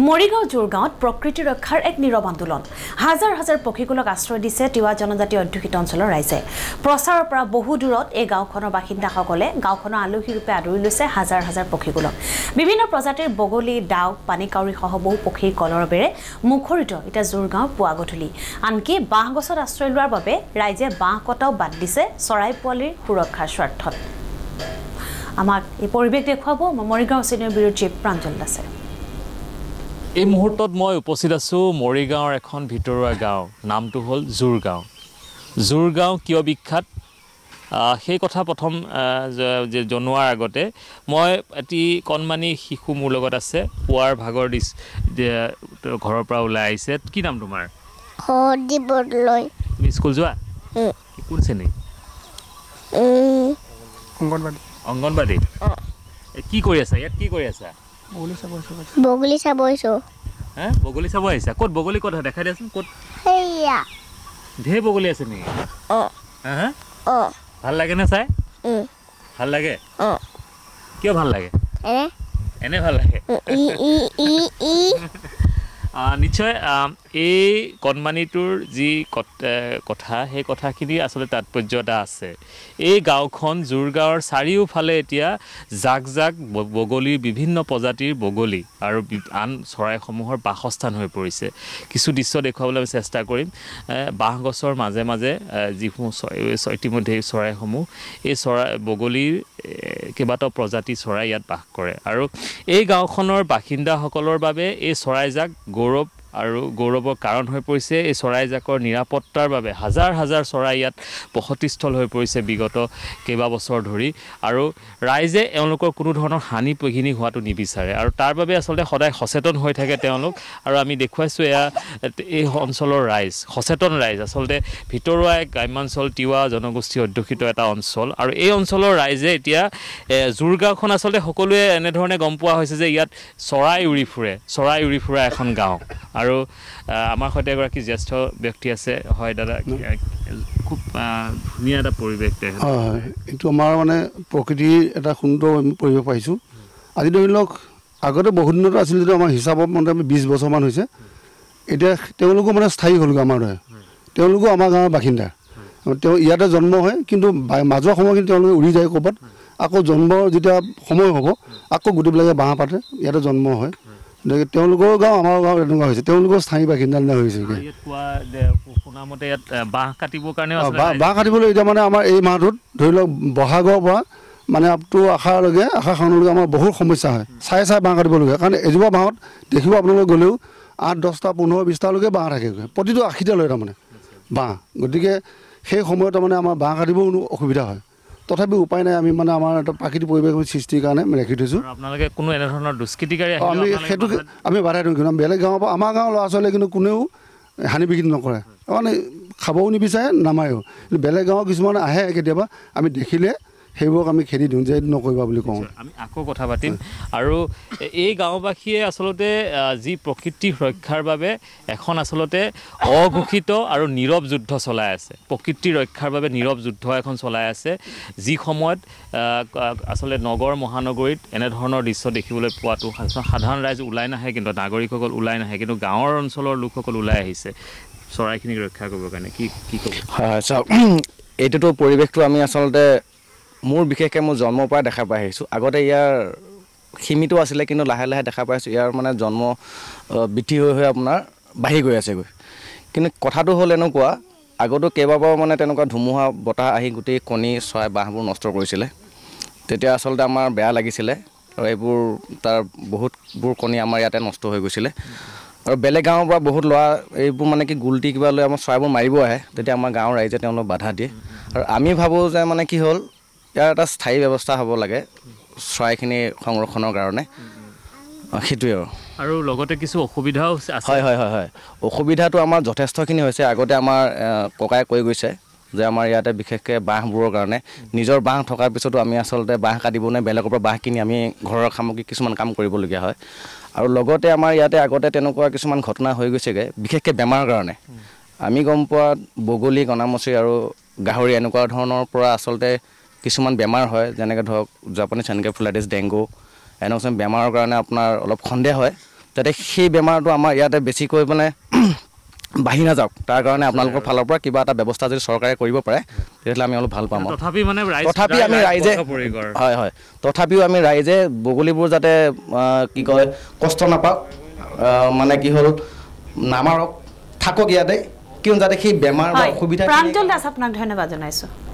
মৰিগাঁও জোৰগাঁৱত প্ৰকৃতি ৰক্ষাৰ এক নীৰৱ আন্দোলন হাজাৰ হাজাৰ পক্ষীকুলক আশ্ৰয় দিছে তিৱা জনজাতি অধ্যুষিত অঞ্চলৰ ৰাইজে প্ৰচাৰৰ পৰা বহু দূৰত এই গাঁওখনৰ বাসিন্দাসকলে গাঁওখনৰ আলহী ৰূপে আদৰি লৈছে হাজাৰ হাজাৰ পক্ষীকুলক বিভিন্ন প্ৰজাতিৰ বগলী ডাউক পানীকাউৰী সহ বহু পক্ষীৰ কলৰবেৰে মুখৰিত এটা জোৰগাঁও পুৱা গধূলি আনকি বাঁহ গছত আশ্ৰয় লোৱাৰ বাবে ৰাইজে বাঁহ কটাও বাদ দিছে চৰাই পোৱালিৰ সুৰক্ষাৰ স্বাৰ্থত আমাক এই পৰিৱেশ দেখুৱাব Morigaon senior bureau chief Pranjal দাসে এই মুহূৰ্তত মই উপস্থিত আছো মৰিগাঁৱৰ এখন ভিতৰুৱা গাঁও নামটো হ'ল জোৰগাঁও জোৰগাঁও কিয় বিখ্যাত সেই কথা প্ৰথম জনোৱাৰ আগতে মই এটি কণমানি শিশু মোৰ লগত আছে পুৱাৰ ভাগৰ ঘৰৰ পৰা ওলাই আহিছে কি নাম তোমাৰ হদিবলৈ তুমি স্কুল যোৱা কোন শ্ৰেণী অংগনবাদী কি কৰি আছা ইয়াত কি কৰি আছা বগলী চাবইছো হ্যাঁ বগলী চাব আহিছা ক'ত বগলী কথা দেখাই দিয়াচোন ক'ত হেয়া ঢেৰ বগলী আছে নেকি হ্যাঁ ভাল লাগে না চাই ভাল লাগে কিয় ভাল লাগে এনে ভাল লাগে নিশ্চয় এই কণমানিটোৰ যি কথা সেই কথাখিনি আচলতে তাৎপৰ্য এটা আছে এই গাঁওখন জোৰগাঁৱৰ চাৰিওফালে এতিয়া জাক জাক বগলীৰ বিভিন্ন প্ৰজাতিৰ বগলী আৰু আন চৰাইসমূহৰ বাসস্থান হৈ পৰিছে কিছু দৃশ্য দেখুৱাবলৈ আমি চেষ্টা কৰিম বাঁহ গছৰ মাজে মাজে যিসমূহ ইতিমধ্যে চৰাইসমূহ এই বগলীৰ কেইবাটাও প্ৰজাতি চৰাই ইয়াত বাস কৰে আৰু এই গাঁওখনৰ বাসিন্দাসকলৰ বাবে এই চৰাইজাক গৌৰৱ আৰু গৌৰৱৰ কাৰণ হৈ পৰিছে এই চৰাইজাকৰ নিৰাপত্তাৰ বাবে হাজাৰ হাজাৰ চৰাই ইয়াত বসতিস্থল হৈ পৰিছে বিগত কেইবা বছৰ ধৰি আৰু ৰাইজে এওঁলোকৰ কোনো ধৰণৰ হানি বিঘিনি হোৱাটো নিবিচাৰে আৰু তাৰ বাবে আচলতে সদায় সচেতন হৈ থাকে তেওঁলোক আৰু আমি দেখুৱাইছোঁ এই অঞ্চলৰ ৰাইজ সচেতন ৰাইজ আচলতে ভিতৰুৱা এক গ্ৰাম্যাঞ্চল তিৱা জনগোষ্ঠী অধ্যুষিত এটা অঞ্চল আৰু এই অঞ্চলৰ ৰাইজে এতিয়া জোৰগাঁওখন আচলতে সকলোৱে এনেধৰণে গম পোৱা হৈছে যে ইয়াত চৰাই উৰি ফুৰা এখন গাঁও আৰু আমাৰ সৈতে এগৰাকী জ্যেষ্ঠ ব্যক্তি আছে হয় দাদা খুব ধুনীয়া এটা পৰিৱেশ হয় এইটো আমাৰ মানে প্ৰকৃতিৰ এটা সুন্দৰ পৰিৱেশ পাইছোঁ আজি ধৰি লওক আগতে বহুত দিনত আছিল যদিও আমাৰ হিচাপত মানে আমি 20 বছৰমান হৈছে এতিয়া তেওঁলোকো মানে স্থায়ী হ'লগৈ আমাৰ দৰে তেওঁলোকো আমাৰ গাঁৱৰ বাসিন্দা তেওঁ ইয়াতে জন্ম হয় কিন্তু মাজৰ সময়খিনি তেওঁলোকে উৰি যায় ক'ৰবাত আকৌ জন্মৰ যেতিয়া সময় হ'ব আকৌ গোটেইবিলাকে বাঁহ পাতে ইয়াতে জন্ম হয় তেওঁলোকৰ গাঁও আমাৰ গাঁও এনেকুৱা হৈছে তেওঁলোকৰ স্থায়ী বাসিন্দা নিচিনা হৈছে বাঁহ কাটিবৰ কাৰণে বাঁহ কাটিবলৈ এতিয়া মানে আমাৰ এই মাহটোত ধৰি লওক বহাগৰ পৰা মানে আপটো আশালৈকে আশা শাওনলৈকে আমাৰ বহুত সমস্যা হয় চাই বাঁহ কাটিবলগীয়া কাৰণ এজোপা বাঁহত দেখিব আপোনালোকে গ'লেও 8, 10টা 15, 20টালৈকে বাঁহ থাকেগৈ প্ৰতিটো 80টা লয় তাৰমানে বাঁহ গতিকে সেই সময়ত তাৰমানে আমাৰ বাঁহ কাটিবও অসুবিধা হয় তথাপি উপায় নাই আমি মানে আমাৰ এটা প্ৰাকৃতিক পৰিৱেশ সৃষ্টিৰ কাৰণে আমি ৰাখি থৈছোঁ আপোনালোকে কোনো এনেধৰণৰ দুষ্কৃতিকাৰী আমি সেইটোকে আমি বাধা দিওঁ কিন্তু বেলেগ গাঁৱৰ পৰা আমাৰ গাঁৱৰ ল'ৰা ছোৱালীয়ে কিন্তু কোনেও হানি বিঘিনি নকৰে মানে খাবও নিবিচাৰে নামাৰেও কিন্তু বেলেগ গাঁৱৰ কিছুমান আহে কেতিয়াবা আমি দেখিলে সেইবোৰক আমি খেদি দিওঁ যে নকৰিবা বুলি কওঁ আমি আকৌ কথা পাতিম আৰু এই গাঁওবাসীয়ে আচলতে যি প্ৰকৃতি ৰক্ষাৰ বাবে এখন আচলতে অঘোষিত আৰু নীৰৱ যুদ্ধ চলাই আছে প্ৰকৃতি ৰক্ষাৰ বাবে নীৰৱ যুদ্ধ এখন চলাই আছে যি সময়ত আচলতে নগৰ মহানগৰীত এনেধৰণৰ দৃশ্য দেখিবলৈ পোৱাটো সাধাৰণ ৰাইজ ওলাই নাহে কিন্তু নাগৰিকসকল ওলাই নাহে কিন্তু গাঁৱৰ অঞ্চলৰ লোকসকল ওলাই আহিছে চৰাইখিনিক ৰক্ষা কৰিবৰ কাৰণে কি ক'ব হয় চাওক এইটোতো পৰিৱেশটো আমি আচলতে মোৰ বিশেষকৈ মোৰ জন্মৰ পৰা দেখা পাই আহিছোঁ আগতে ইয়াৰ সীমিত আছিলে কিন্তু লাহে লাহে দেখা পাইছোঁ ইয়াৰ মানে জন্ম বৃদ্ধি হৈ আপোনাৰ বাঢ়ি গৈ আছেগৈ কিন্তু কথাটো হ'ল এনেকুৱা আগতো কেইবাবাৰো মানে তেনেকুৱা ধুমুহা বতাহ আহি গোটেই কণী চৰাই বাঁহবোৰ নষ্ট কৰিছিলে তেতিয়া আচলতে আমাৰ বেয়া লাগিছিলে আৰু এইবোৰ তাৰ বহুতবোৰ কণী আমাৰ ইয়াতে নষ্ট হৈ গৈছিলে আৰু বেলেগ গাঁৱৰ পৰা বহুত ল'ৰা এইবোৰ মানে কি গুলটি কিবা লৈ আমাৰ চৰাইবোৰ মাৰিব আহে তেতিয়া আমাৰ গাঁৱৰ ৰাইজে তেওঁলোকক বাধা দিয়ে আৰু আমি ভাবোঁ যে মানে কি হ'ল ইয়াৰ এটা স্থায়ী ব্যৱস্থা হ'ব লাগে চৰাইখিনি সংৰক্ষণৰ কাৰণে সেইটোৱে আৰু লগতে কিছু অসুবিধাও হয় হয় হয় হয় অসুবিধাটো আমাৰ যথেষ্টখিনি হৈছে আগতে আমাৰ ককাই কৈ গৈছে যে আমাৰ ইয়াতে বিশেষকৈ বাঁহবোৰৰ কাৰণে নিজৰ বাঁহ থকাৰ পিছতো আমি আচলতে বাঁহ কাটিব নে বেলেগৰ পৰা বাঁহ কিনি আমি ঘৰৰ সামগ্ৰী কিছুমান কাম কৰিবলগীয়া হয় আৰু লগতে আমাৰ ইয়াতে আগতে তেনেকুৱা কিছুমান ঘটনা হৈ গৈছেগৈ বিশেষকৈ বেমাৰৰ কাৰণে আমি গম পোৱা বগলী কণামুচি আৰু গাহৰি এনেকুৱা ধৰণৰ পৰা আচলতে কিছুমান বেমাৰ হয় যেনেকৈ ধৰক জাপানীজ এনকেফেলাইটিছ ডেংগু এনেকুৱা বেমাৰৰ কাৰণে আপোনাৰ অলপ সন্দেহ হয় যাতে সেই বেমাৰটো আমাৰ ইয়াতে বেছিকৈ মানে বাঢ়ি নাযাওক তাৰ কাৰণে আপোনালোকৰ ফালৰ পৰা কিবা এটা ব্যৱস্থা যদি চৰকাৰে কৰিব পাৰে তেতিয়াহ'লে আমি অলপ ভাল পাম তথাপি আমি ৰাইজে হয় হয় তথাপিও আমি ৰাইজে বগলীবোৰ যাতে কি কয় কষ্ট নাপাওক মানে কি হ'ল নামাৰক থাকক ইয়াতে কিয়নো যাতে সেই বেমাৰ বা অসুবিধা প্ৰাঞ্জল দাস আপোনাক ধন্যবাদ জনাইছোঁ